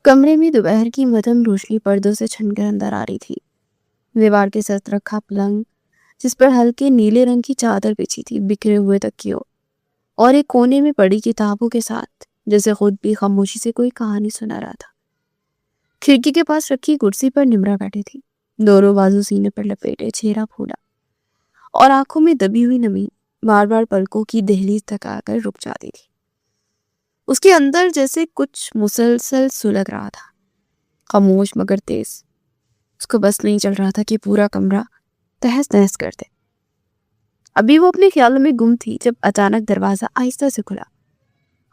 کمرے میں دوپہر کی مدھم روشنی پردوں سے چھن کر اندر آ رہی تھی۔ دیوار کے ساتھ رکھا پلنگ جس پر ہلکے نیلے رنگ کی چادر بچھی تھی، بکھرے ہوئے تکیوں اور ایک کونے میں پڑی کتابوں کے ساتھ جیسے خود بھی خاموشی سے کوئی کہانی سنا رہا تھا۔ کھڑکی کے پاس رکھی کرسی پر نمرا بیٹھی تھی، دونوں بازو سینے پر لپیٹے، چہرہ پھولا اور آنکھوں میں دبی ہوئی نمی بار بار پلکوں کی دہلیز تک آ کر رک جاتی تھی۔ اس کے اندر جیسے کچھ مسلسل سلگ رہا تھا، خاموش مگر تیز۔ اس کو بس نہیں چل رہا تھا کہ پورا کمرہ تہس نہس کر دے۔ ابھی وہ اپنے خیالوں میں گم تھی جب اچانک دروازہ آہستہ سے کھلا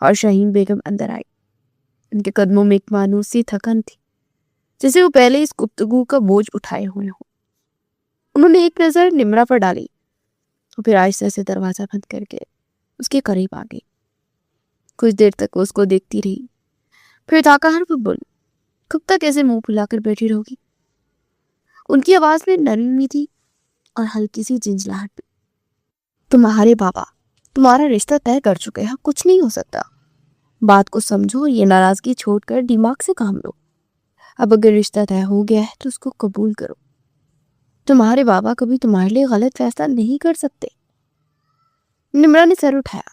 اور شاہین بیگم اندر آئی۔ ان کے قدموں میں ایک مانوس سی تھکن تھی، جیسے وہ پہلے اس گفتگو کا بوجھ اٹھائے ہوئے ہوں۔ انہوں نے ایک نظر نمرا پر ڈالی اور پھر آہستہ سے دروازہ بند کر کے اس کے قریب آ گئی۔ کچھ دیر تک وہ اس کو دیکھتی رہی، پھر تاکہر وہ بولی، کب تک ایسے منہ پھلا کر بیٹھی رہوگی؟ ان کی آواز میں نرمی تھی اور ہلکی سی جھنجھلاہٹ بھی۔ تمہارے بابا تمہارا رشتہ طے کر چکے ہیں، کچھ نہیں ہو سکتا۔ بات کو سمجھو اور یہ ناراضگی چھوڑ کر دماغ سے کام لو۔ اب اگر رشتہ طے ہو گیا ہے تو اس کو قبول کرو۔ تمہارے بابا کبھی تمہارے لیے غلط فیصلہ نہیں کر سکتے۔ نمرا نے سر اٹھایا،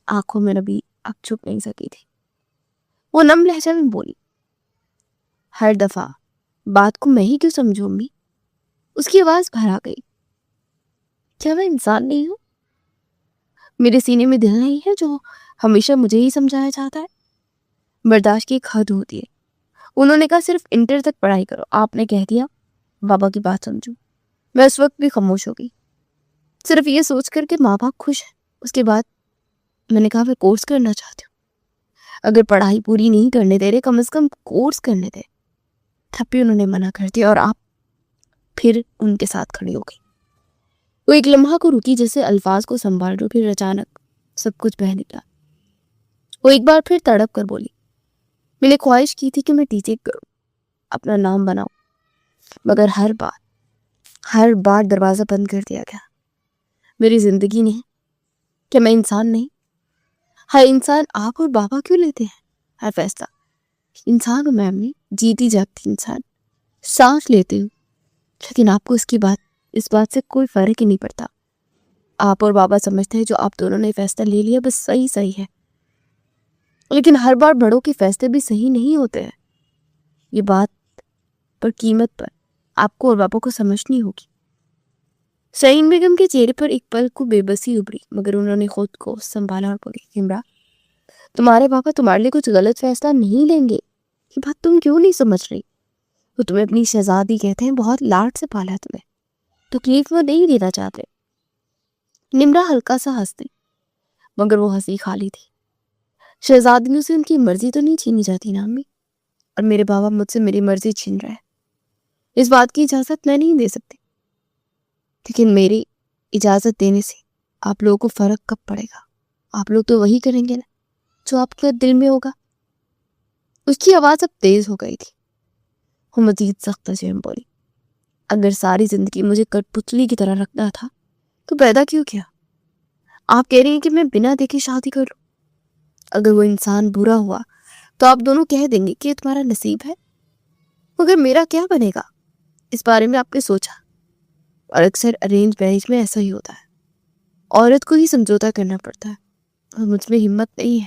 آنکھوں میں نمی اب چھپ نہیں سکی تھی۔ وہ نم لہجہ میں بولی، ہر دفعہ بات کو میں ہی کیوں سمجھوں امی؟ اس کی آواز بھر آ گئی۔ کیا میں انسان نہیں ہوں؟ میرے سینے میں دل نہیں ہے جو ہمیشہ مجھے ہی سمجھایا جاتا ہے؟ برداشت کی ایک حد ہوتی ہے۔ انہوں نے کہا صرف انٹر تک پڑھائی کرو، آپ نے کہہ دیا بابا کی بات سمجھو۔ میں اس وقت بھی خاموش ہو گئی، صرف یہ سوچ کر کہ ماں باپ خوش ہیں۔ اس کے بعد میں نے کہا میں کورس کرنا چاہتی ہوں، اگر پڑھائی پوری نہیں کرنے دے رہے کم از کم کورس کرنے دے۔ تب بھی انہوں نے منع کر دیا اور آپ پھر ان کے ساتھ کھڑی ہو گئی۔ وہ ایک لمحہ کو رکی جیسے الفاظ کو سنبھال رہی، پھر اچانک سب کچھ بہہ نکلا۔ وہ ایک بار پھر تڑپ کر بولی، میں نے خواہش کی تھی کہ میں ٹیچنگ کروں، اپنا نام بناؤں، مگر ہر بار دروازہ بند کر دیا گیا۔ میری زندگی نہیں، کیا میں انسان نہیں؟ ہر انسان آپ اور بابا کیوں لیتے ہیں ہر فیصلہ؟ انسان ہوں میں امی، جیتی جاگتی انسان، سانس لیتی ہوں، لیکن آپ کو اس بات سے کوئی فرق ہی نہیں پڑتا۔ آپ اور بابا سمجھتے ہیں جو آپ دونوں نے فیصلہ لے لیا بس صحیح ہے، لیکن ہر بار بڑوں کے فیصلے بھی صحیح نہیں ہوتے ہیں۔ یہ بات پر قیمت پر آپ کو اور بابا کو سمجھنی ہوگی۔ شاہین بیگم کے چہرے پر ایک پل کو بے بسی ابھری، مگر انہوں نے خود کو سنبھالا اور بولی، نمرا تمہارے بابا تمہارے لیے کچھ غلط فیصلہ نہیں لیں گے، یہ بات تم کیوں نہیں سمجھ رہی؟ وہ تمہیں اپنی شہزادی کہتے ہیں، بہت لاڈ سے پالا تمہیں، تکلیف وہ نہیں دینا چاہتے۔ نمرا ہلکا سا ہنسی، مگر وہ ہنسی خالی تھی۔ شہزادیوں سے ان کی مرضی تو نہیں چھینی جاتی نا امی، اور میرے بابا مجھ سے میری مرضی چھین رہے ہیں، اس بات کی اجازت میں نہیں دے سکتی۔ لیکن میری اجازت دینے سے آپ لوگوں کو فرق کب پڑے گا؟ آپ لوگ تو وہی کریں گے نا جو آپ کے دل میں ہوگا۔ اس کی آواز اب تیز ہو گئی تھی۔ وہ مزید سخت جم بولی، اگر ساری زندگی مجھے کٹ پتلی کی طرح رکھنا تھا تو پیدا کیوں کیا؟ آپ کہہ رہی ہیں کہ میں بنا دیکھے شادی کر لوں؟ اگر وہ انسان برا ہوا تو آپ دونوں کہہ دیں گے کہ یہ تمہارا نصیب ہے، مگر میرا کیا بنے گا؟ اس بارے میں آپ نے سوچا؟ اور اکثر ارینج میرج میں ایسا ہی ہوتا ہے، عورت کو ہی سمجھوتا کرنا پڑتا ہے، اور مجھ میں ہمت نہیں ہے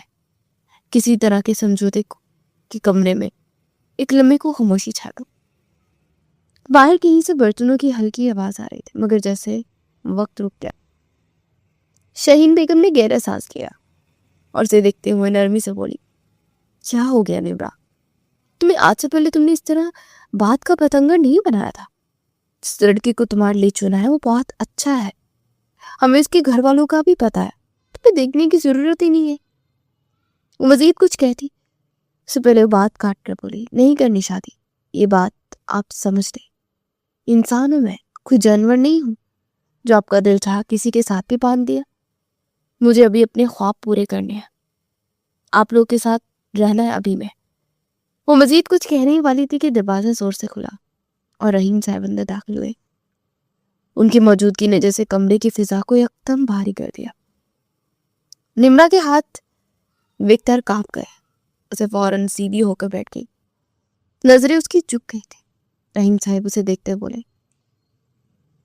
کسی طرح کے سمجھوتے کو کہ کمرے میں ایک لمحے کو خاموشی چھاڑو۔ باہر کہیں سے برتنوں کی ہلکی آواز آ رہی تھی، مگر جیسے وقت رک گیا۔ شاہین بیگم نے گہرا سانس لیا اور اسے دیکھتے ہوئے نرمی سے بولی، کیا ہو گیا نمرا؟ تمہیں آج سے پہلے تم نے اس طرح بات کا پتنگڑ نہیں بنایا تھا۔ جس لڑکی کو تمہارے لیے چنا ہے وہ بہت اچھا ہے، ہمیں اس کے گھر والوں کا بھی پتا ہے، تمہیں دیکھنے کی ضرورت ہی نہیں ہے۔ وہ مزید کچھ کہتی اس سے پہلے وہ بات کاٹ کر بولی، نہیں کرنی شادی، یہ بات آپ سمجھ لیں، انسان ہوں میں، کوئی جانور نہیں ہوں جو آپ کا دل چاہا کسی کے ساتھ بھی باندھ دیا۔ مجھے ابھی اپنے خواب پورے کرنے ہیں، آپ لوگ کے ساتھ رہنا ہے ابھی میں۔ وہ مزید کچھ کہنے والی تھی کہ دروازہ زور سے کھلا اور رحیم صاحب اندر داخل ہوئے۔ ان کی موجودگی نے جیسے کمرے کی فضا کو یکدم بھاری کر دیا۔ نمرا کے ہاتھ وکٹر کانپ گئے اسے فوراً سیدھی ہو کر بیٹھ گئی. نظریں اس کی جھک گئی تھی. رحیم صاحب اسے دیکھتے بولے,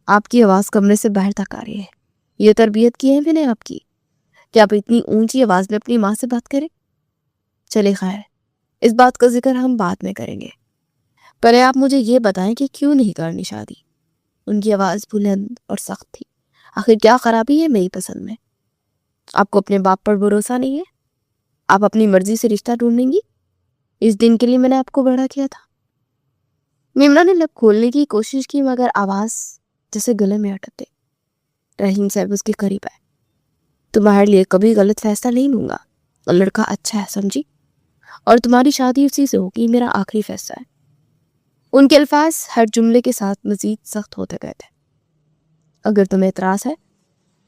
آپ کی آواز کمرے سے باہر تک آ رہی ہے. یہ تربیت کی ہے میں نے آپ کی کہ آپ اتنی اونچی آواز میں اپنی ماں سے بات کریں؟ چلے خیر, اس بات کا ذکر ہم بعد میں کریں گے. پہلے آپ مجھے یہ بتائیں کہ کیوں نہیں کرنی شادی؟ ان کی آواز بلند اور سخت تھی. آخر کیا خرابی ہے میری پسند میں؟ آپ کو اپنے باپ پر بھروسہ نہیں ہے؟ آپ اپنی مرضی سے رشتہ ڈھونڈیں گی؟ اس دن کے لیے میں نے آپ کو بڑا کیا تھا. نمرا نے لب کھولنے کی کوشش کی مگر آواز جیسے گلے میں اٹک گئی. رحیم صاحب اس کے قریب آئے. تمہارے لیے کبھی غلط فیصلہ نہیں لوں گا. لڑکا اچھا ہے سمجھی, اور تمہاری شادی اسی سے ہوگی, میرا آخری فیصلہ ہے. ان کے الفاظ ہر جملے کے ساتھ مزید سخت ہوتے گئے تھے. اگر تمہیں اعتراض ہے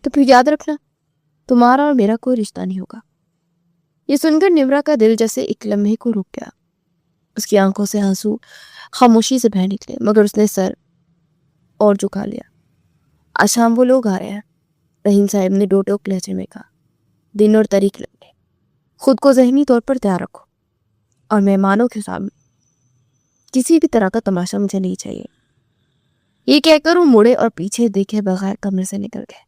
تو پھر یاد رکھنا تمہارا اور میرا کوئی رشتہ نہیں ہوگا. یہ سن کر نمرا کا دل جیسے ایک لمحے کو رک گیا. اس کی آنکھوں سے آنسو خاموشی سے بہہ نکلے مگر اس نے سر اور جھکا لیا. آج شام وہ لوگ آ رہے ہیں, رحیم صاحب نے ڈوٹوک لہجے میں کہا. دن اور تاریخ لگ گئے. خود کو ذہنی طور پر تیار رکھو, اور مہمانوں کے سامنے کسی بھی طرح کا تماشا مجھے نہیں چاہیے. یہ کہہ کر وہ مڑے اور پیچھے دیکھے بغیر کمرے سے نکل گئے.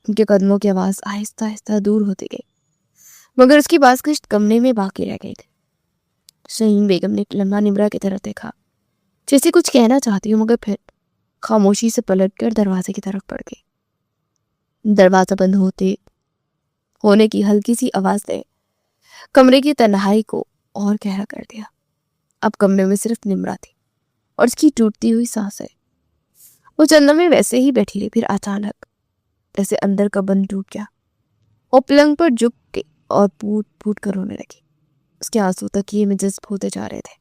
ان کے قدموں کی آواز آہستہ آہستہ دور ہوتی گئی مگر اس کی بازگشت کمرے میں باقی رہ گئی تھی. شہین بیگم نے لمحہ نمرا کی طرف دیکھا جیسے کچھ کہنا چاہتی ہوں مگر پھر خاموشی سے پلٹ کر دروازے کی طرف بڑھ گئی. دروازہ بند ہونے کی ہلکی سی آواز نے کمرے کی تنہائی کو اور گہرا کر دیا. اب کمرے میں صرف نمرا تھی اور اس کی ٹوٹتی ہوئی سانسیں. وہ چند لمحے ویسے ہی بیٹھی رہی, پھر اچانک جیسے اندر کا بند ٹوٹ گیا. وہ پلنگ پر جھک کے اور پوٹ پوٹ کر رونے لگی. اس کے آنسو تکیے میں جذب ہوتے جا رہے تھے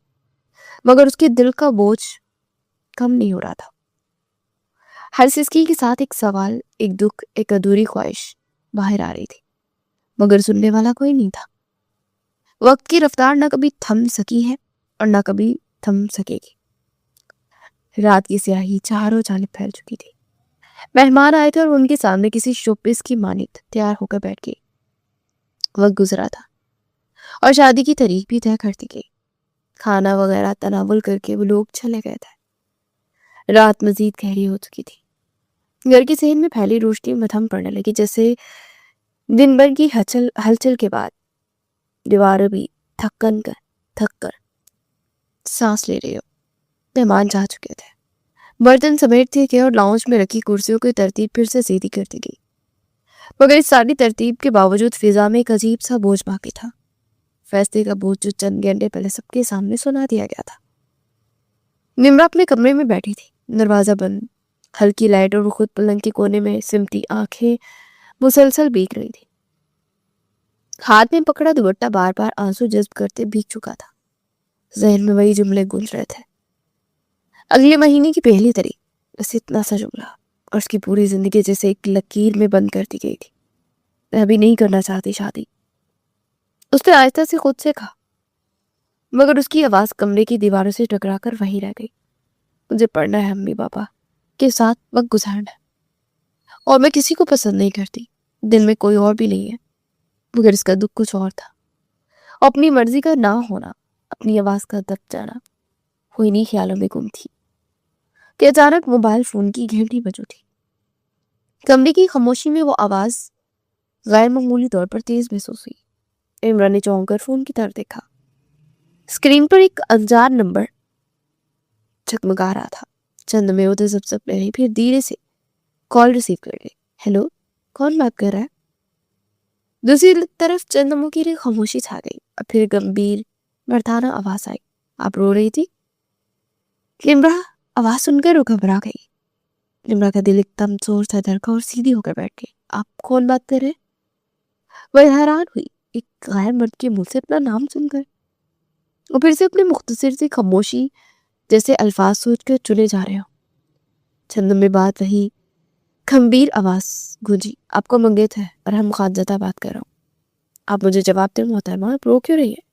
مگر اس کے دل کا بوجھ کم نہیں ہو رہا تھا. ہر سسکی کے ساتھ ایک سوال, ایک دکھ, ایک ادھوری خواہش باہر آ رہی تھی مگر سننے والا کوئی نہیں تھا. وقت کی رفتار نہ کبھی تھم سکی ہے اور نہ کبھی تھم سکے گی. رات کی سیاہی چاروں جانب پھیل چکی تھی. مہمان آئے تھے اور ان کے سامنے کسی شوپیس کی مانند تیار ہو کر بیٹھ گئی. وقت گزرا تھا اور شادی کی تاریخ بھی طے کرتی گئی. کھانا وغیرہ تناول کر کے وہ لوگ چلے گئے تھے. رات مزید گہری ہو چکی تھی. گھر کی صحن میں پھیلی روشنی میں تھم پڑنے لگی جیسے دن بھر کی ہلچل کے بعد دیواریں بھی تھک کر سانس لے رہے ہو. مہمان جا چکے تھے. برتن سمیٹتے گئے اور لاؤنج میں رکھی کرسیوں کی ترتیب پھر سے سیدھی کرتی گئی مگر اس ساری ترتیب کے باوجود فضا میں ایک عجیب سا بوجھ باقی تھا. فیصلے کا بوجھ جو چند گھنٹے پہلے سب کے سامنے سنا دیا گیا تھا. نمرا اپنے کمرے میں بیٹھی تھی, دروازہ بند, ہلکی لائٹ اور وہ خود پلنگ کے کونے میں سمٹی آنکھیں مسلسل بھیگ رہی تھی. ہاتھ میں پکڑا دوپٹہ بار بار آنسو جذب کرتے بھیگ چکا تھا. ذہن میں وہی جملے گونج رہے تھے. اگلے مہینے کی پہلی تاریخ, بس اتنا سا جملہ, اور اس کی پوری زندگی جیسے ایک لکیر میں بند کر دی گئی تھی. میں ابھی نہیں کرنا چاہتی شادی, اس نے آہستہ سے خود سے کہا مگر اس کی آواز کمرے کی دیواروں سے ٹکرا کر وہیں رہ گئی. مجھے پڑھنا ہے امی پاپا کے ساتھ وقت گزارنا ہے, اور میں کسی کو پسند نہیں کرتی. دل میں کوئی اور بھی نہیں ہے مگر اس کا دکھ کچھ اور تھا. اپنی مرضی کا نہ ہونا, اپنی آواز کا دب جانا, وہ انہی خیالوں میں گم تھی کہ اچانک موبائل فون کی گھنٹی بجو تھی. کمرے کی خاموشی میں وہ آواز غیر معمولی طور پر تیز محسوس ہوئی. عمران نے چونک کر فون کی طرف دیکھا. اسکرین پر ایک انجان نمبر چکمگا رہا تھا. چند میں ادھر سب رہی, پھر دھیرے سے کال ریسیو کر لی. ہیلو, کون بات کر رہا ہے؟ دوسری طرف چند لمحوں کی خاموشی چھا گئی اور پھر گمبھیر مردانہ آواز آئی. آپ رو رہی تھی؟ نمرا آواز سن کر وہ گھبرا گئی. نمرا کا دل ایک دم زور سے دھڑکا اور سیدھی ہو کر بیٹھ گئی. آپ کون بات کر رہے؟ وہ حیران ہوئی ایک غیر مرد کے منہ سے اپنا نام سن کر, اور پھر سے اپنے مختصر سی خاموشی جیسے الفاظ سوچ کر چنے جا رہے ہو. چند میں بات وہی گمبھیر آواز گونجی. آپ کو منگیت ہے اور ہم خواجہ بات کر رہا ہوں. آپ مجھے جواب دیں محترمہ, آپ رو کیوں رہی ہے؟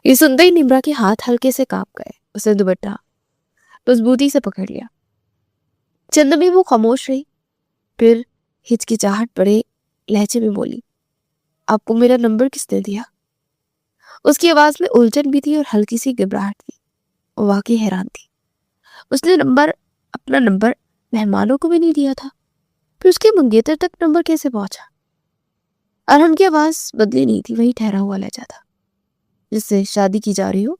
یہ سنتے ہی نمرا کے ہاتھ ہلکے سے کانپ گئے. اسے دوپٹہ مضبوطی سے پکڑ لیا. چند میں وہ خاموش رہی, پھر ہچکچاہٹ بڑے لہجے میں بولی, آپ کو میرا نمبر کس نے دیا؟ اس کی آواز میں الجھن بھی تھی اور ہلکی سی گھبراہٹ بھی۔ وہ واقعی حیران تھی۔ اس نے اپنا نمبر مہمانوں کو بھی نہیں دیا تھا، پھر اس کے منگیتر تک نمبر کیسے پہنچا؟ ارحم کی آواز بدلی نہیں تھی، وہی ٹھہرا ہوا لہجہ تھا۔ جس سے شادی کی جا رہی ہو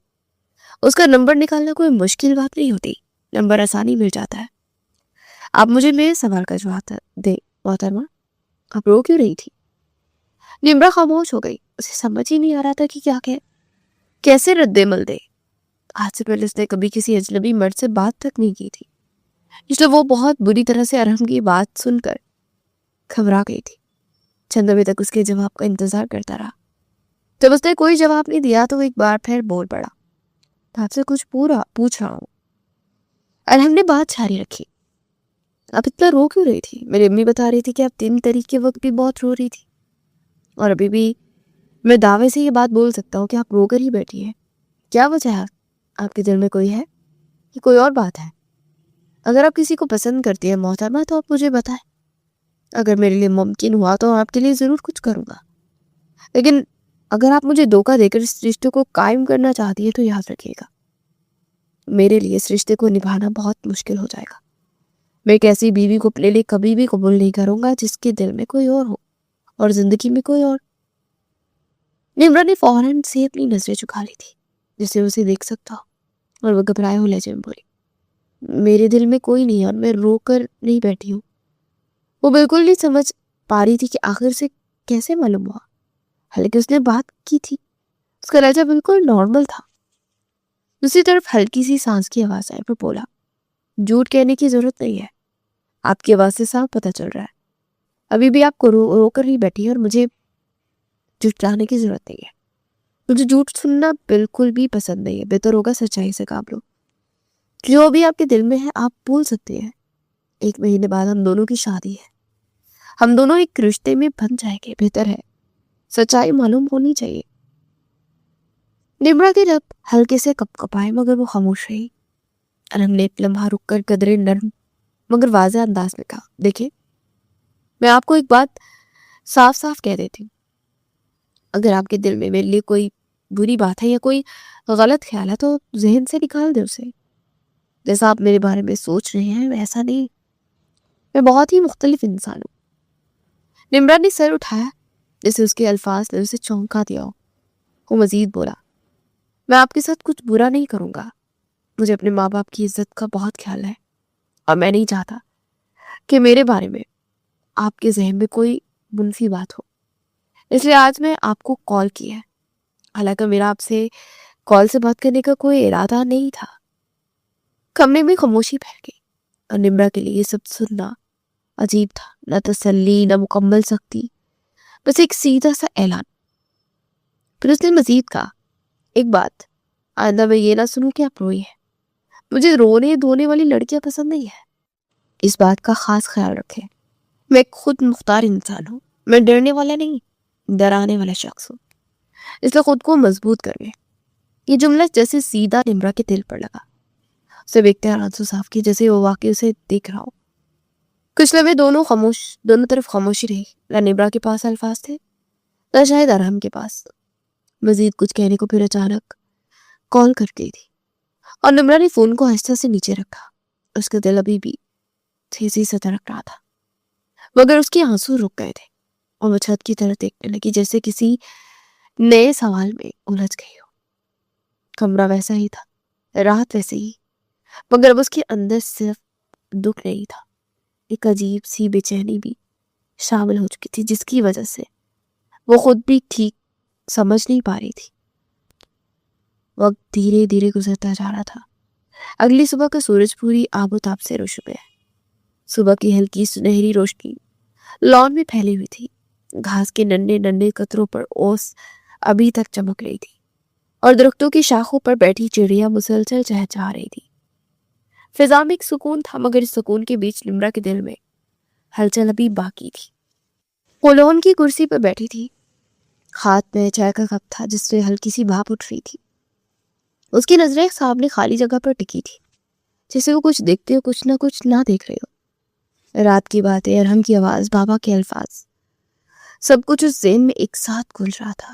اس کا نمبر نکالنا کوئی مشکل بات نہیں ہوتی، نمبر آسانی مل جاتا ہے۔ آپ مجھے میرے سوال کا جواب دے محترمہ، آپ رو کیوں رہی تھی؟ نمرا خاموش ہو گئی، اسے سمجھ ہی نہیں آ رہا تھا کہ کیا کہ کیسے رد عمل دے۔ آج سے پہلے اس نے کبھی کسی اجنبی مرد سے بات تک نہیں کی تھی، اس لیے وہ بہت بری طرح سے ارحم کی بات سن کر گھبرا گئی تھی۔ چند دفعے تک اس کے جواب کا انتظار کرتا رہا۔ جب اس نے کوئی جواب نہیں دیا تو وہ ایک بار پھر بول پڑا، آپ سے کچھ پوچھ رہا ہوں۔ ارحم نے بات جاری رکھی، آپ اتنا رو کیوں رہی تھی؟ میری امی بتا رہی تھی کہ آپ 3 تاریخ کے وقت بھی بہت رو رہی تھی، اور ابھی بھی میں دعوے سے یہ بات بول سکتا ہوں کہ آپ رو کر ہی بیٹھی ہیں۔ کیا وجہ ہے؟ آپ کے دل میں کوئی ہے کہ کوئی اور بات ہے؟ اگر آپ کسی کو پسند کرتی ہیں محترمہ تو آپ مجھے بتائیں، اگر میرے لیے ممکن ہوا تو آپ کے لیے ضرور کچھ کروں گا، لیکن اگر آپ مجھے دھوکہ دے کر اس رشتے کو قائم کرنا چاہتی ہے تو یاد رکھیے گا میرے لیے اس رشتے کو نبھانا بہت مشکل ہو جائے گا۔ میں ایک ایسی بیوی کو اپنے لیے کبھی بھی قبول نہیں کروں گا جس کے دل میں کوئی اور ہو اور زندگی میں کوئی اور۔ نمرا نے فوراً سے اپنی نظریں چکا لی تھی جسے اسے دیکھ سکتا ہو، اور وہ گھبرائے ہوئے لہجے میں بولی، میرے دل میں کوئی نہیں اور میں رو کر نہیں بیٹھی ہوں۔ وہ بالکل نہیں سمجھ پا رہی تھی کہ آخر سے کیسے معلوم ہوا، حالانکہ اس نے بات کی تھی، اس کا لہجہ بالکل نارمل تھا۔ دوسری طرف ہلکی سی سانس کی آواز آئی، پر بولا، جھوٹ کہنے کی ضرورت نہیں ہے، آپ کی آواز سے صاف پتہ چل رہا ہے ابھی بھی آپ کو رو کر ہی بیٹھی ہے، اور مجھے جھٹلانے کی ضرورت نہیں ہے۔ مجھے جھوٹ سننا بالکل بھی پسند نہیں ہے، بہتر ہوگا سچائی سے کام لو۔ جو بھی آپ کے دل میں ہے آپ بول سکتے ہیں۔ 1 مہینے بعد ہم دونوں کی شادی ہے، ہم دونوں ایک رشتے میں بن جائیں گے، بہتر ہے سچائی معلوم ہونی چاہیے۔ نمرا کے لب ہلکے سے کپ کپائے مگر وہ خاموش رہی۔ ارحم نے ایک لمحہ رک کر قدرے نرم مگر واضح انداز میں کہا، دیکھیں میں آپ کو ایک بات صاف صاف کہہ دیتی ہوں، اگر آپ کے دل میں میرے لیے کوئی بری بات ہے یا کوئی غلط خیال ہے تو ذہن سے نکال دے اسے۔ جیسا آپ میرے بارے میں سوچ رہے ہیں ویسا نہیں، میں بہت ہی مختلف انسان ہوں۔ نمرا نے سر اٹھایا جیسے اس کے الفاظ نے اسے چونکا دیا ہو۔ وہ مزید بولا، میں آپ کے ساتھ کچھ برا نہیں کروں گا، مجھے اپنے ماں باپ کی عزت کا بہت خیال ہے، اور میں نہیں چاہتا کہ میرے بارے میں آپ کے ذہن میں کوئی منفی بات ہو، اس لیے آج میں آپ کو کال کی ہے، حالانکہ میرا آپ سے کال سے بات کرنے کا کوئی ارادہ نہیں تھا۔ کمرے میں خاموشی پھیل گئی، اور نمرا کے لیے یہ سب سننا عجیب تھا، نہ تسلی نہ مکمل سختی، بس ایک سیدھا سا اعلان۔ پھر اس نے مزید کہا، ایک بات، آئندہ میں یہ نہ سنوں کہ آپ روئی ہیں، مجھے رونے دھونے والی لڑکیاں پسند نہیں ہیں، اس بات کا خاص خیال رکھیں۔ میں ایک خود مختار انسان ہوں، میں ڈرنے والا نہیں، ڈرانے والا شخص ہوں، اس لیے خود کو مضبوط کریں۔ یہ جملہ جیسے سیدھا نمرا کے دل پر لگا، اسے دیکھتے آنسو صاف کی جیسے وہ واقعی اسے دیکھ رہا ہو۔ کچھ لمحے دونوں طرف خاموشی رہی، نہ نمرا کے پاس الفاظ تھے نہ شاید ارحم کے پاس مزید کچھ کہنے کو۔ پھر اچانک کال کر گئی تھی، اور نمرا نے فون کو آہستہ سے نیچے رکھا، اس کا دل ابھی بھی تیزی سے دھڑک رہا تھا، مگر اس کے آنسو رک گئے تھے، اور وہ چھت کی طرف دیکھنے لگی جیسے کسی نئے سوال میں الجھ گئی ہو۔ کمرہ ویسا ہی تھا، رات ویسے ہی، مگر اب اس کے اندر صرف دکھ نہیں تھا، ایک عجیب سی بے چینی بھی شامل ہو چکی تھی جس کی وجہ سے وہ خود بھی ٹھیک سمجھ نہیں پا رہی تھی۔ وقت دھیرے دھیرے گزرتا جا رہا تھا۔ اگلی صبح کا سورج پوری آب و تاب سے روشن ہے۔ صبح کی ہلکی سنہری روشنی لان میں پھیلی ہوئی تھی، گھاس کے ننھے ننھے قطروں پر اوس ابھی تک چمک رہی تھی، اور درختوں کی شاخوں پر بیٹھی چڑیا مسلسل چہچہا رہی تھی۔ فضا میں ایک سکون تھا، مگر اس سکون کے بیچ نمرا کے دل میں ہلچل ابھی باقی تھی۔ وہ لان کی کرسی پر بیٹھی تھی، ہاتھ میں چائے کا کپ تھا جس سے ہلکی سی بھاپ اٹھ رہی تھی۔ اس کی نظریں سامنے خالی جگہ پر ٹکی تھی، جیسے وہ کچھ دیکھتے ہو کچھ نہ دیکھ رہے ہو۔ رات کی باتیں، ارحم کی آواز، بابا کے الفاظ، سب کچھ اس ذہن میں ایک ساتھ گونج رہا تھا۔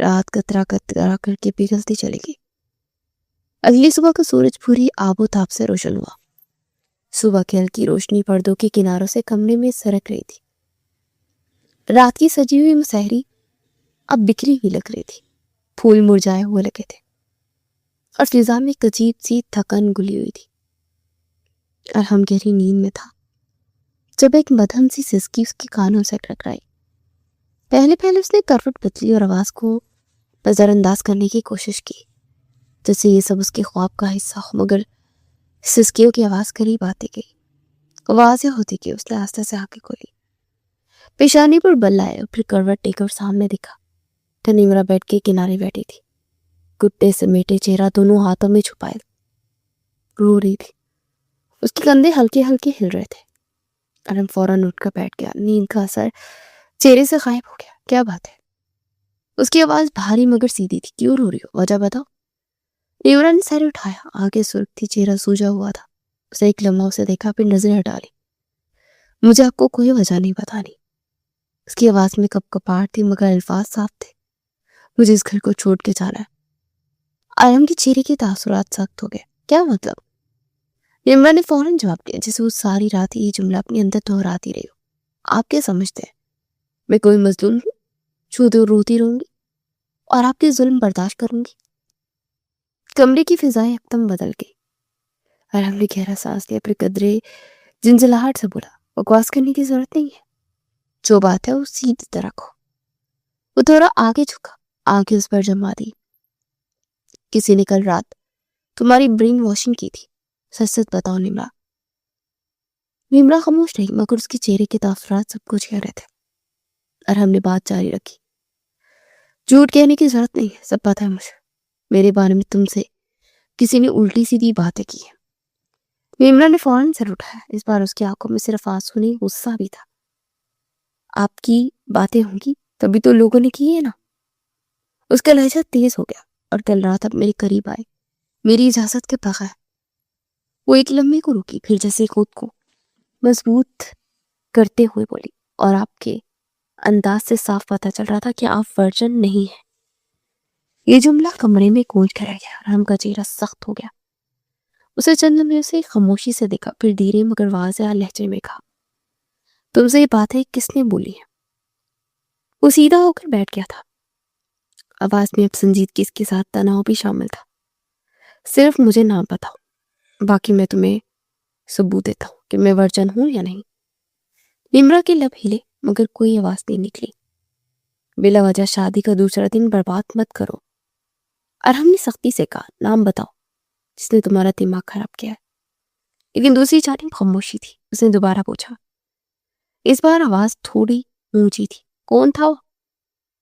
رات کترا کترا کر کے پگھلتی چلے گی۔ اگلی صبح کا سورج پوری آب و تاب سے روشن ہوا۔ صبح کی ہلکی روشنی پردوں کے کناروں سے کمرے میں سرک رہی تھی۔ رات کی سجی ہوئی مسحری اب بکھری ہوئی لگ رہی تھی، پھول مرجھائے ہوئے لگے تھے اور فضا میں ایک عجیب سی تھکن گلی ہوئی تھی۔ ارحم گہری نیند میں تھا جب ایک مدھم سی سسکی اس کے کانوں سے ٹکرائی۔ پہلے اس نے کروٹ بدلی اور آواز کو نظر انداز کرنے کی کوشش کی، جیسے یہ سب اس کے خواب کا حصہ ہو، مگر سسکیوں کی آواز قریب آتی گئی، واضح ہوتی گئی۔ اس نے آہستہ سے آنکھیں کھولی، پیشانی پر بل لائے اور پھر کروٹ لے کر سامنے دکھا تو نمرا بیڈ کے کنارے بیٹھی تھی، گھٹنے سمیٹے، چہرہ دونوں ہاتھوں میں چھپائے، رو رہی تھی۔ اس کے کندھے ہلکے ہلکے ہل رہے تھے۔ ارحم فوراً اٹھ کر بیٹھ گیا، نیند کا اثر چہرے سے غائب ہو گیا۔ کیا بات ہے؟ اس کی آواز بھاری مگر سیدھی تھی۔ کیوں رو رہی ہو؟ وجہ بتاؤ۔ نمرا نے سر اٹھایا، آنکھیں سرخ تھی، چہرہ سوجا ہوا تھا۔ اسے ایک لمحہ اسے دیکھا، پھر نظریں ہٹا لی۔ مجھے آپ کو کوئی وجہ نہیں بتانی۔ اس کی آواز میں کپ کپاہٹ تھی مگر الفاظ صاف تھے۔ مجھے اس گھر کو چھوڑ کے جانا ہے۔ ارحم کے چہرے کے تاثرات سخت ہو گئے۔ کیا مطلب؟ نمرا نے فوراً جواب دیا، جیسے وہ ساری رات یہ جملہ اپنے اندر دہراتی رہی ہو۔ آپ کیا سمجھتے ہیں میں کوئی مظلوم ہوں جو دور روتی رہوں گی اور آپ کے ظلم برداشت کروں گی؟ کمرے کی فضائیں یکدم بدل گئی۔ ارحم نے گہرا سانس لیا، پھر قدرے جنجلاہٹ سے بولا، بکواس کرنے کی ضرورت نہیں ہے، جو بات ہے وہ سیدھی طرح رکھو۔ وہ تھوڑا آگے جھکا، آنکھیں اس پر جما دی۔ کسی نے کل رات تمہاری برین واشنگ کی تھی، سچ سچ بتاؤ نمرا۔ نمرا خاموش رہی مگر اس کے چہرے کے تاثرات سب کچھ کہہ رہے تھے۔ ارحم نے بات جاری رکھی، جھوٹ کہنے کی ضرورت نہیں ہے، سب پتہ ہے مجھے، میرے بارے میں تم سے کسی نے الٹی سیدھی باتیں کی ہیں۔ نمرا نے فوراً سر اٹھایا، اس بار اس کی آنکھوں میں صرف آنسو نہیں، غصہ بھی تھا۔ آپ کی باتیں ہوں گی تبھی تو لوگوں نے کی ہے نا۔ اس کا لہجہ تیز ہو گیا، اور کل رات آپ میرے قریب آئے میری اجازت کے بغیر۔ وہ ایک لمحے کو رکی، پھر جیسے خود کو مضبوط کرتے ہوئے بولی، اور آپ کے انداز سے صاف پتہ چل رہا تھا کہ آپ ورجن نہیں ہیں۔ یہ جملہ کمرے میں گونج کر رہ گیا۔ ارحم کا چہرہ سخت ہو گیا۔ اسے چند لمحے سے خاموشی سے دیکھا، پھر دھیرے مگر واضح لہجے میں کہا، تم سے یہ باتیں کس نے بولی ہے؟ وہ سیدھا ہو کر بیٹھ گیا تھا، آواز میں اب سنجیدگی کے ساتھ تناؤ بھی شامل تھا۔ صرف مجھے نام بتاؤ، باقی میں تمہیں ثبوت دیتا ہوں کہ میں ورجن ہوں یا نہیں۔ نمرا کے لب ہلے مگر کوئی آواز نہیں نکلی۔ بلا وجہ شادی کا دوسرا دن برباد مت کرو۔ ارحم نے سختی سے کہا، نام بتاؤ جس نے تمہارا دماغ خراب کیا ہے۔ لیکن دوسری جانب خاموشی تھی۔ اس نے دوبارہ پوچھا، اس بار آواز تھوڑی اونچی تھی، کون تھا وہ؟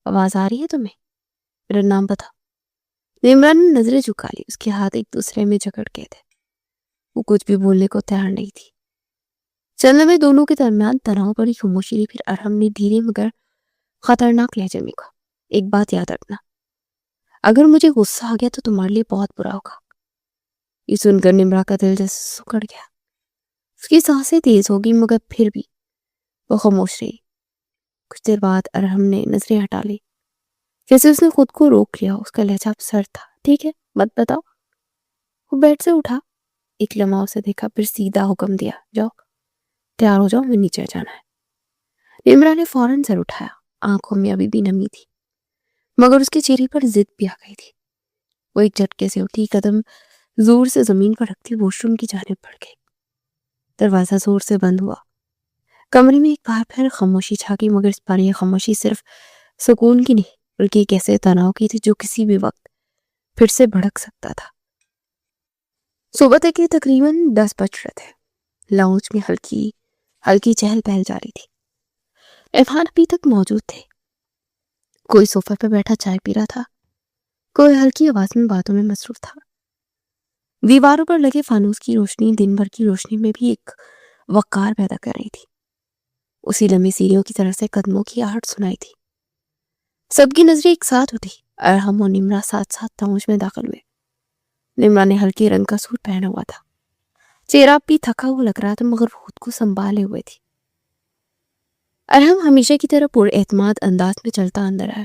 آواز آ رہی ہے تمہیں؟ میرا نام بتاؤ۔ نمرا نے نظریں جھکا لی، اس کے ہاتھ ایک دوسرے میں جکڑ گئے تھے، وہ کچھ بھی بولنے کو تیار نہیں تھی۔ چلنے میں دونوں کے درمیان تناؤ بڑی خاموشی رہی، پھر ارحم نے دھیرے مگر خطرناک لہجے میں کہا، ایک بات یاد رکھنا، اگر مجھے غصہ آ گیا تو تمہارے لیے بہت برا ہوگا۔ یہ سن کر نمرا کا دل جیسے سکڑ گیا، اس کی سانسیں تیز ہو گئی مگر پھر بھی وہ خاموش رہی۔ کچھ دیر بعد ارحم نے نظریں ہٹا لی، جیسے اس نے خود کو روک لیا۔ اس کا لہجہ سرد تھا، ٹھیک ہے مت بتاؤ۔ وہ بیڈ سے اٹھا، ایک لمحہ اسے دیکھا، پھر سیدھا حکم دیا، جاؤ تیار ہو جاؤ، میں نیچے جانا ہے۔ نمرا نے فوراً سر اٹھایا، آنکھوں میں ابھی بھی نمی تھی مگر اس کے چہرے پر ضد بھی آ گئی تھی۔ وہ ایک جھٹکے سے اٹھی، قدم زور سے زمین پر رکھتی واش روم کی جانب بڑھ گئی۔ دروازہ زور سے بند ہوا۔ کمرے میں ایک بار پھر خاموشی چھا گئی مگر اس بار یہ خاموشی صرف سکون کی نہیں بلکہ ایک ایسے تناؤ کی تھی جو کسی بھی وقت پھر سے بھڑک سکتا تھا۔ صبح تک یہ تقریباً 10 بج رہے تھے۔ لاؤنج میں ہلکی چہل پہل جاری تھی۔ عرفان ابھی تک موجود تھے، کوئی صوفے پہ بیٹھا چائے پی رہا تھا، کوئی ہلکی آواز میں باتوں میں مصروف تھا۔ دیواروں پر لگے فانوس کی روشنی دن بھر کی روشنی میں بھی ایک وقار پیدا کر رہی تھی۔ اسی لمحے سیڑھیوں کی طرف سے قدموں کی آہٹ سنائی تھی۔ سب کی نظریں ایک ساتھ اٹھی۔ ارحم اور نمرا ساتھ ساتھ لاؤنج میں داخل ہوئے۔ نمرا نے ہلکے رنگ کا سوٹ پہنا ہوا تھا، چہرہ بھی تھکا ہوا لگ رہا تھا مگر خود کو سنبھالے ہوئے تھی۔ ارحم ہمیشہ کی طرح پر اعتماد انداز میں چلتا اندر آیا۔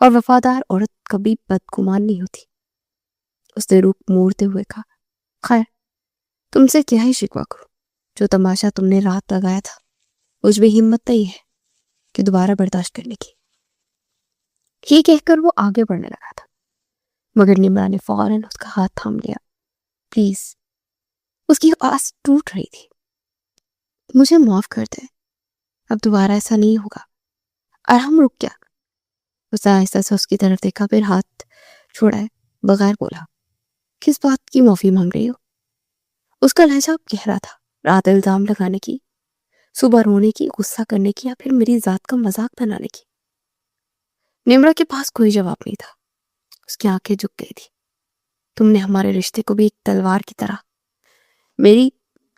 اور وفادار عورت کبھی بدگمان نہیں ہوتی۔ اس نے رخ موڑتے ہوئے کہا، خیر تم سے کیا ہی شکوہ کروں، جو تماشا تم نے رات لگایا تھا مجھ میں ہمت نہیں ہے کہ دوبارہ برداشت کرنے کی۔ یہ کہہ کر وہ آگے بڑھنے لگا تھا، مگر نمرا نے فوراً اس کا ہاتھ تھام لیا۔ پلیز، اس کی آواز ٹوٹ رہی تھی، مجھے معاف کر دے، اب دوبارہ ایسا نہیں ہوگا۔ ارحم رک گیا، اس نے آہستہ سے اس کی طرف دیکھا، پھر ہاتھ چھوڑائے بغیر بولا، کس بات کی معافی مانگ رہی ہو؟ اس کا لہجہ اب گہرا تھا، رات الزام لگانے کی، صبح رونے کی، غصہ کرنے کی، یا پھر میری ذات کا مذاق بنانے کی۔ نمرا کے پاس کوئی جواب نہیں تھا، اس کی آنکھیں جھک گئی تھی۔ تم نے ہمارے رشتے کو بھی ایک تلوار کی طرح میری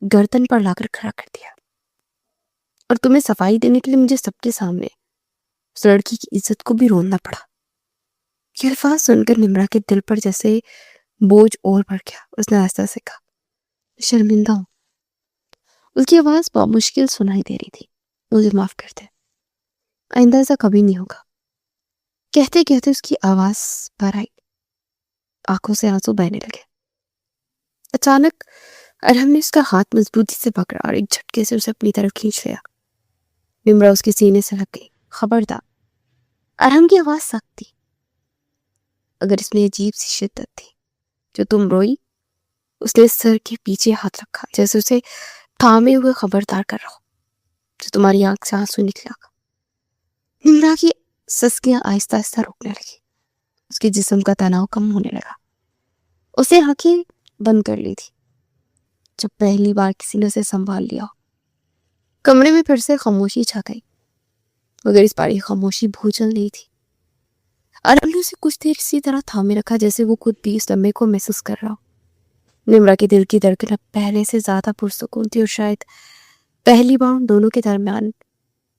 گردن پر لا کر کھڑا کر دیا، اور تمہیں صفائی دینے کے لیے مجھے سب کے سامنے اس لڑکی کی عزت کو بھی روننا پڑا۔ یہ الفاظ سن کر نمرا کے دل پر جیسے بوجھ اور بڑھ گیا۔ اس نے آہستہ سے کہا، شرمندہ ہوں۔ اس کی آواز بامشکل سنائی دے رہی تھی، مجھے معاف کر دے، آئندہ ایسا کبھی نہیں ہوگا۔ کہتے کہتے اس کی آواز بھر آئی، آنکھوں سے آنسو بہنے لگے۔ اچانک ارحم نے اس کا ہاتھ مضبوطی سے پکڑا اور ایک جھٹکے سے اسے اپنی طرف کھینچ لیا۔ نمرا اس کے سینے سے لگ گئی۔ خبردار، ارحم کی آواز سخت تھی، اگر اس میں عجیب سی شدت تھی۔ جو تم روئی؟ اس نے سر کے پیچھے ہاتھ رکھا، جیسے اسے تھامے ہوئے خبردار کر رہا ہو۔ جو تمہاری آنکھ سے آنسو نکلا گا۔ نمرا کی سسکیاں آہستہ آہستہ رکنے لگی، اس کے جسم کا تناؤ کم ہونے لگا۔ اسے آنکھیں بند کر لی تھی جب پہلی بار کسی نے اسے سنبھال لیا ہو۔ کمرے میں پھر سے خاموشی چھا گئی، مگر اس بار یہ خاموشی بھوجل نہیں تھی۔ ارحم نے اسے کچھ دیر اسی طرح تھامے رکھا جیسے وہ خود بھی اس لمحے کو محسوس کر رہا ہو۔ نمرا کے دل کی دھڑکن اب پہلے سے زیادہ پرسکون تھی، اور شاید پہلی بار ان دونوں کے درمیان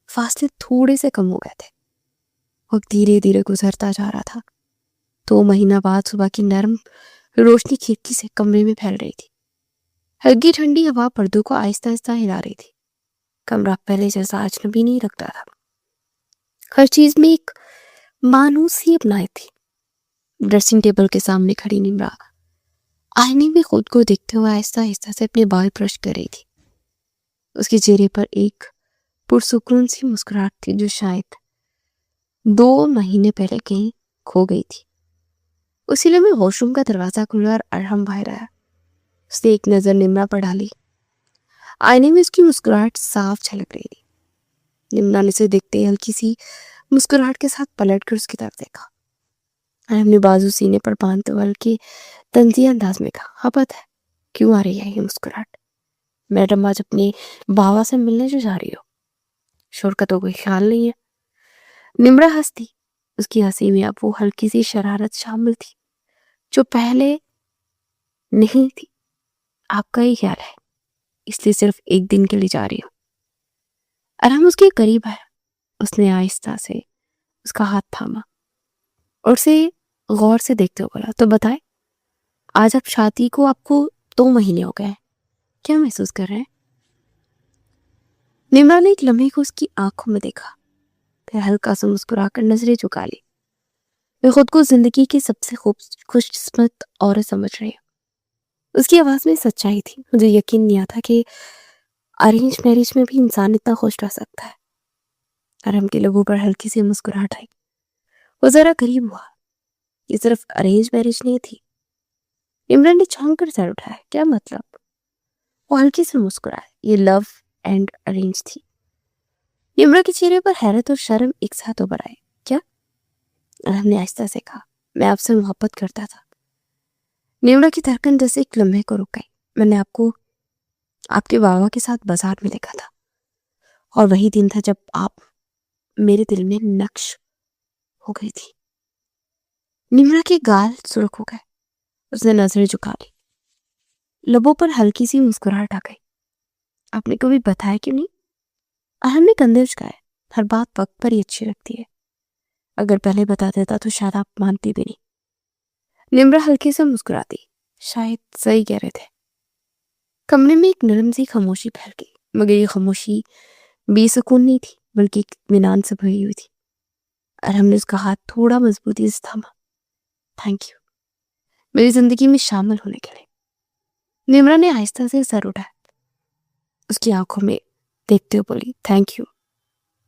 فاصلے تھوڑے سے کم ہو گئے تھے۔ وقت دھیرے دھیرے گزرتا جا رہا تھا۔ 2 مہینہ بعد صبح کی نرم روشنی کھڑکی سے کمرے میں پھیل رہی تھی۔ ہلکی ٹھنڈی ہوا پردوں کو آہستہ آہستہ ہلا رہی تھی۔ کمرہ پہلے جیسا اجنبی نہیں لگتا تھا، ہر چیز میں ایک مانوسیت بنائی تھی۔ ڈریسنگ ٹیبل کے سامنے کھڑی نمرا آئینے میں خود کو دیکھتے ہوئے آہستہ آہستہ سے اپنے بال برش کر رہی تھی۔ اس کے چہرے پر ایک پرسکون سی مسکراہٹ تھی جو شاید 2 مہینے پہلے کہیں کھو گئی تھی۔ اسی لیے میں واش روم کا دروازہ کھلا اور ارحم باہر آیا۔ اس نے ایک نظر نمرا پر ڈالی، آئینے میں اس کی مسکراہٹ صاف جھلک رہی تھی۔ نمرا نے اسے دیکھتے ہی ہلکی سی مسکراہٹ کے ساتھ پلٹ کر اس کی طرف دیکھا۔ ارحم نے بازو سینے پر باندھتے ہوئے ہلکے طنزی انداز میں کہا، ہاں پتہ ہے کیوں آ رہی ہے یہ مسکراہٹ؟ میڈم آج اپنے باوا سے ملنے جو جا رہی ہو؟ شور کا تو کوئی خیال نہیں ہے۔ نمرا ہنسی، اس کی ہنسی میں اب وہ ہلکی سی شرارت شامل تھی جو پہلے نہیں تھی۔ آپ کا ہی خیال ہے، اس لیے صرف ایک دن کے لیے جا رہی ہوں۔ ارحم اس کے قریب آیا، اس نے آہستہ سے اس کا ہاتھ تھاما اور اسے غور سے دیکھتے ہوئے بولا، تو بتائیں، آج اب شادی کو آپ کو 2 مہینے ہو گئے ہیں، کیا محسوس کر رہے ہیں؟ نمرا نے ایک لمحے کو اس کی آنکھوں میں دیکھا، پھر ہلکا سا مسکرا کر نظریں جھکا لی۔ میں خود کو زندگی کی سب سے خوش قسمت عورت سمجھ رہی ہوں۔ اس کی آواز میں سچائی تھی، مجھے یقین نہیں آتا کہ ارینج میرج میں بھی انسان اتنا خوش رہ سکتا ہے۔ ارحم کے لبوں پر ہلکی سی مسکراہٹ آئی، وہ ذرا قریب ہوا۔ یہ صرف ارینج میرج نہیں تھی۔ عمران نے چھونک کر سر اٹھایا، کیا مطلب؟ وہ ہلکی سے مسکرائے، یہ لو اینڈ ارینج تھی۔ عمران کے چہرے پر حیرت اور شرم ایک ساتھ ابھر آئے۔ کیا؟ ارحم نے آہستہ سے کہا، میں آپ سے محبت کرتا تھا۔ نمرا کی دھڑکن جیسے ایک لمحے کو رک گئی۔ میں نے آپ کو آپ کے بابا کے ساتھ بازار میں دیکھا تھا، اور وہی دن تھا جب آپ میرے دل میں نقش ہو گئی تھی۔ نمرا کے گال سرخ ہو گئے، اس نے نظریں جھکا لی، لبوں پر ہلکی سی مسکراہٹ آ گئی۔ آپ نے کبھی بتایا کیوں نہیں؟ ارحم نے کندھے جھکائے، ہر بات وقت پر ہی اچھی لگتی ہے، اگر پہلے بتا دیتا تو شاید آپ مانتی بھی نہیں۔ نمرا ہلکے سے مسکراتی، شاید صحیح کہہ رہے تھے۔ کمرے میں ایک نرم سی خاموشی پھیل گئی، مگر یہ خاموشی بے سکون نہیں تھی، بلکہ ایک اطمینان سے بھری ہوئی تھی۔ اور ہم نے اس کا ہاتھ تھوڑا مضبوطی سے تھاما. تھینک یو میری زندگی میں شامل ہونے کے لیے. نمرا نے آہستہ سے سر اٹھایا. اس کی آنکھوں میں دیکھتے ہوئے بولی, تھینک یو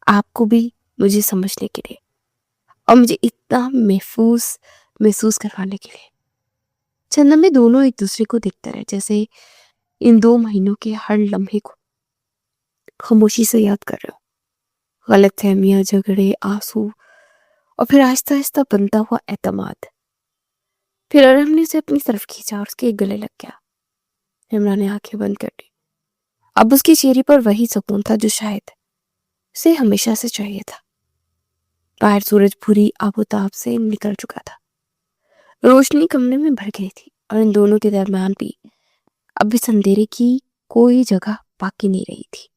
آپ کو بھی مجھے سمجھنے کے لیے اور مجھے اتنا محسوس کروانے کے لیے. چند لمحے دونوں ایک دوسرے کو دیکھتے رہے, جیسے ان 2 مہینوں کے ہر لمحے کو خاموشی سے یاد کر رہے ہو. غلط فہمیاں, جھگڑے, آنسو, اور پھر آہستہ آہستہ بنتا ہوا اعتماد. پھر ارحم نے اسے اپنی طرف کھینچا اور اس کے گلے لگ گیا. نمرا نے آنکھیں بند کر دی. اب اس کے چہرے پر وہی سکون تھا جو شاید اسے ہمیشہ سے چاہیے تھا. باہر سورج پوری آب و تاب سے نکل چکا تھا. روشنی کمرے میں بھر گئی تھی اور ان دونوں کے درمیان بھی اب اس اندھیرے کی کوئی جگہ باقی نہیں رہی تھی.